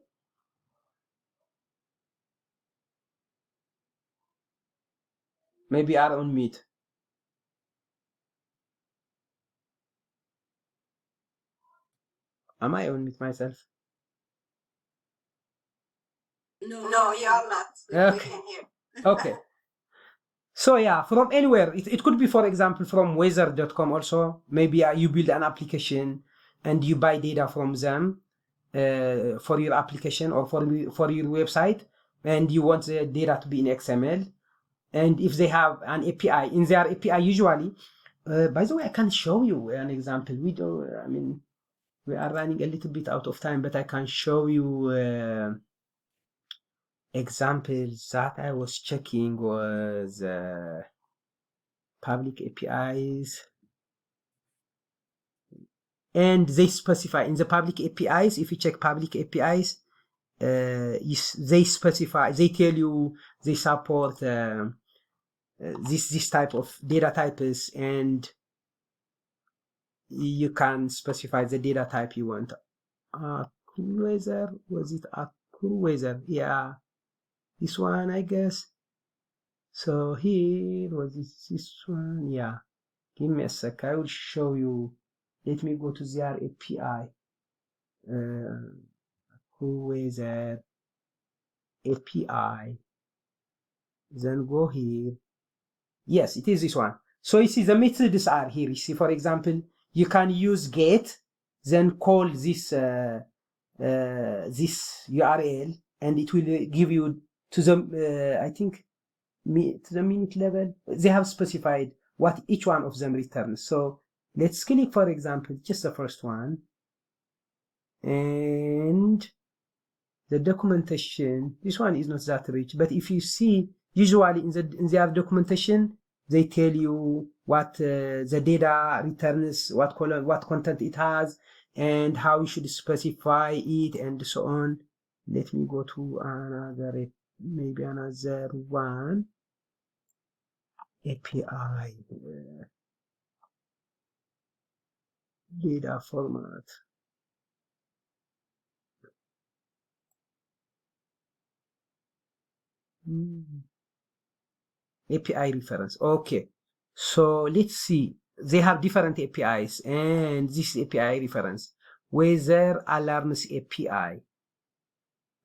Maybe are on mute. Am I on with myself? No, you are not. Okay. We can hear. Okay. So yeah, from anywhere. It could be, for example, from weather.com also. Maybe you build an application and you buy data from them for your application or for your website, and you want the data to be in XML. And if they have an API, in their API usually, by the way, I can show you an example. We are running a little bit out of time, but I can show you examples that I was checking was public APIs. And they specify in the public APIs, if you check public APIs, they specify, they tell you they support this type of data types, and you can specify the data type you want. Weather, was it weather? Yeah, this one, I guess. So here was this one. Yeah, give me a sec. I will show you. Let me go to their API. Weather API. Then go here. Yes, it is this one. So you see the methods are here. You see, for example, you can use get, then call this this URL, and it will give you to the I think to the minute level. They have specified what each one of them returns. So let's click, for example, just the first one, and the documentation. This one is not that rich, but if you see, usually in their documentation, they tell you what the data returns, what column, what content it has, and how you should specify it, and so on. Let me go to another, maybe another one. API data format. API reference. Okay, so let's see. They have different APIs, and this API reference, weather alarms API.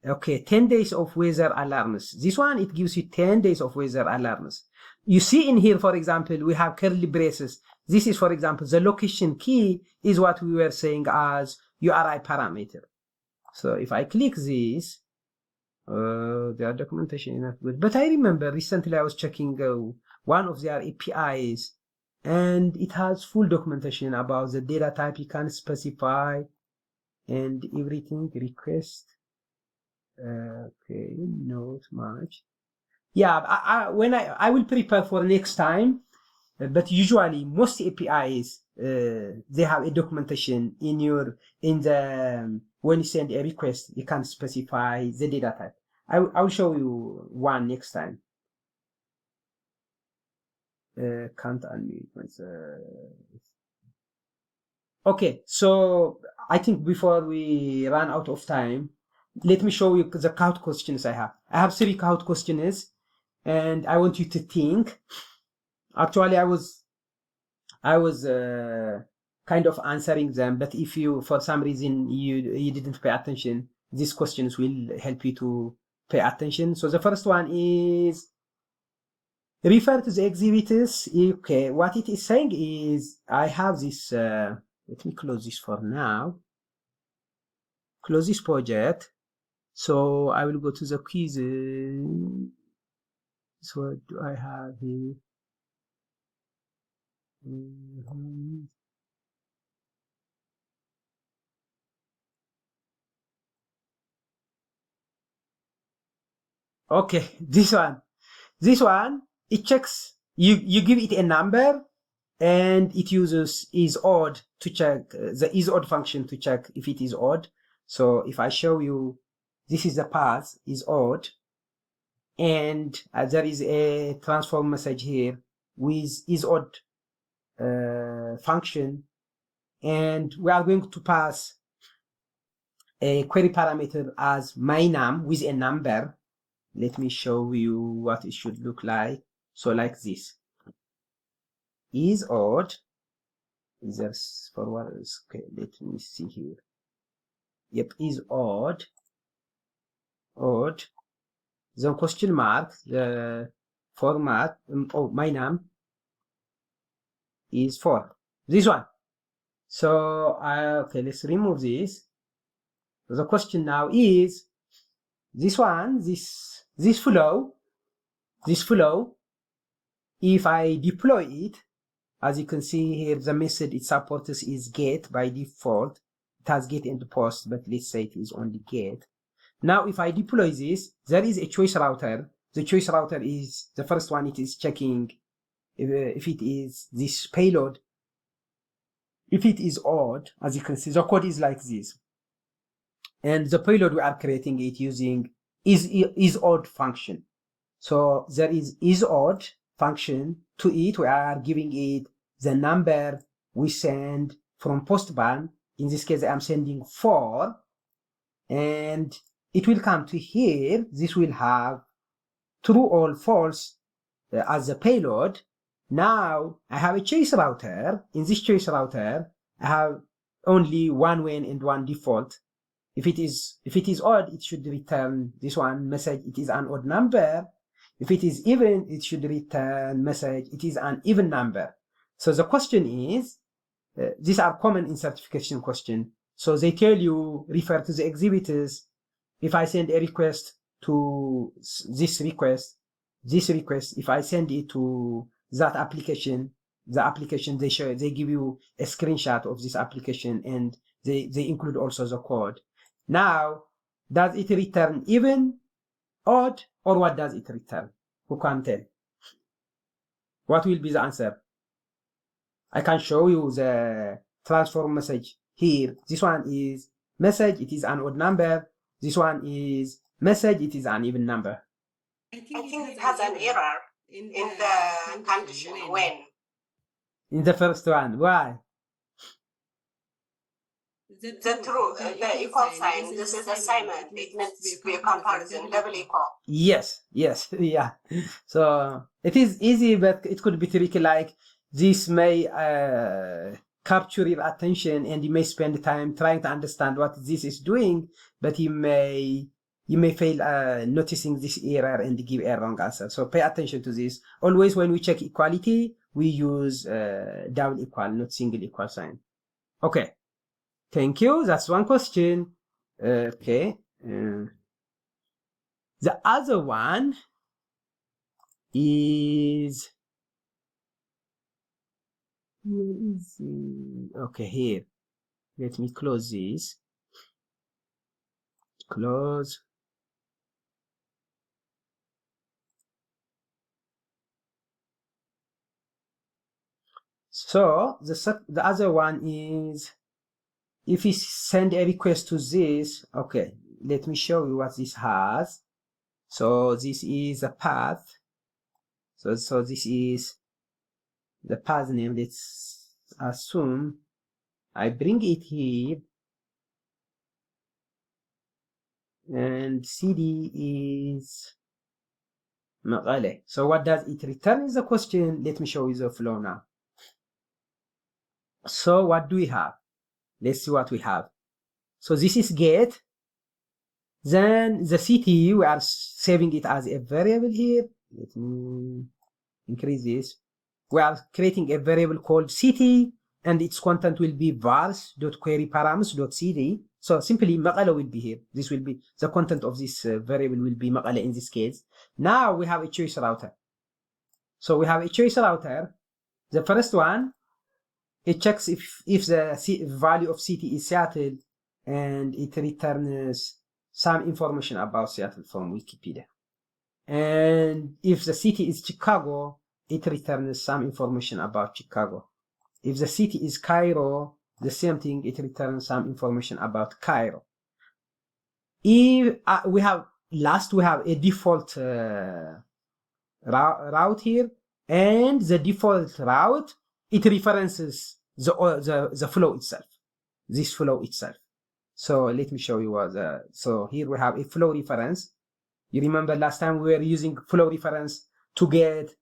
Okay, 10 days of weather alarms. This one, it gives you 10 days of weather alarms. You see in here, for example, we have curly braces. This is, for example, the location key is what we were saying as URI parameter. So if I click this, their documentation is not good. But I remember recently I was checking one of their APIs, and it has full documentation about the data type you can specify and everything. Request. Okay, not much. Yeah, I will prepare for next time. But usually most APIs they have a documentation in the when you send a request, you can specify the data type. I will show you one next time. Can't unmute myself. Okay, so I think before we run out of time, let me show you the count questions I have. I have 3 count questions, and I want you to think. Actually, I was kind of answering them, but if you, for some reason, you didn't pay attention, these questions will help you to pay attention. So the first one is, refer to the exhibits. Okay, what it is saying is, I have this, let me close this for now. Close this project. So I will go to the quizzes. So what do I have here? Okay, this one, it checks, you give it a number, and it uses isOdd to check, the isOdd function to check if it is odd. So if I show you, this is the path, isOdd, and there is a transform message here with isOdd function, and we are going to pass a query parameter as myname with a number. Let me show you what it should look like. So like this. Is odd. There's forward. Okay, let me see here. Yep, is odd. The question mark, the format, my name is 4. This one. So, okay, let's remove this. The question now is, this one, this flow, if I deploy it, as you can see here, the method it supports is get by default. It has get and post, but let's say it is only get. Now, if I deploy this, there is a choice router. The choice router is, the first one, it is checking if it is this payload. If it is odd, as you can see, the code is like this. And the payload we are creating it using is odd function. So there is odd function to it. We are giving it the number we send from postban. In this case, I'm sending 4. And it will come to here. This will have true or false as a payload. Now I have a choice router. In this choice router, I have only one when and one default. If it is odd, it should return this one message. It is an odd number. If it is even, it should return message. It is an even number. So the question is, these are common in certification question. So they tell you, refer to the exhibitors. If I send a request to this request, if I send it to that application, the application they give you a screenshot of this application, and they include also the code. Now, does it return even, odd, or what does it return? Who can tell? What will be the answer? I can show you the transform message here. This one is message, it is an odd number. This one is message, it is an even number. I think it has an error in the condition when. In the first one, why? The equal sign, this is assignment. It needs to be a comparison, double equal. Yes, yeah. So it is easy, but it could be tricky. Like this may capture your attention, and you may spend time trying to understand what this is doing, but you may fail noticing this error and give a wrong answer. So pay attention to this. Always when we check equality, we use double equal, not single equal sign. Okay. Thank you. That's one question. Okay. The other one is okay. Here, let me close this. Close. So the other one is, if we send a request to this, okay, let me show you what this has. So this is a path. So this is the path name. Let's assume I bring it here, and CD is Maqale. So what does it return is the question. Let me show you the flow now. So what do we have? Let's see what we have. So this is get. Then the city, we are saving it as a variable here. Let me increase this. We are creating a variable called city, and its content will be vars.queryparams.cd. So simply Maqala will be here. This will be the content of this variable will be Maqala in this case. Now we have a choice router. So we have a choice router. The first one, it checks if the value of city is Seattle, and it returns some information about Seattle from Wikipedia. And if the city is Chicago, it returns some information about Chicago. If the city is Cairo, the same thing, it returns some information about Cairo. If we have a default route here, and the default route, it references the flow itself, this flow itself. So let me show you what so here we have a flow reference. You remember last time we were using flow reference to get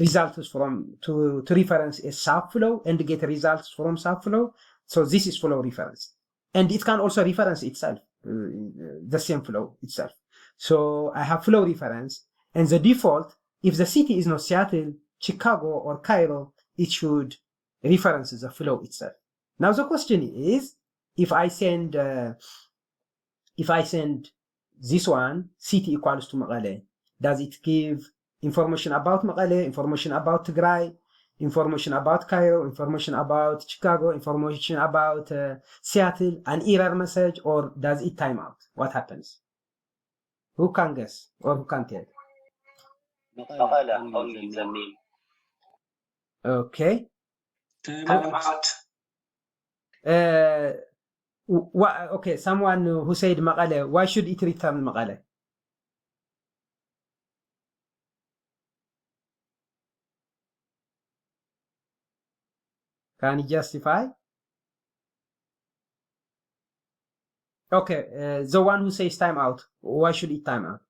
results from, to reference a subflow and get results from subflow. So this is flow reference. and it can also reference itself, the same flow itself. So I have flow reference, and the default, if the city is not Seattle, Chicago, or Cairo, it should reference the flow itself. Now the question is, if I send this one, city equals to Mekelle, does it give information about Mekelle, information about Tigray, information about Cairo, information about Chicago, information about Seattle, an error message, or does it time out? What happens? Who can guess or who can tell? Mekelle only the name. Okay. Time out. Okay, someone who said Mekelle, why should it return Mekelle? Can you justify? Okay, the one who says time out, why should it time out?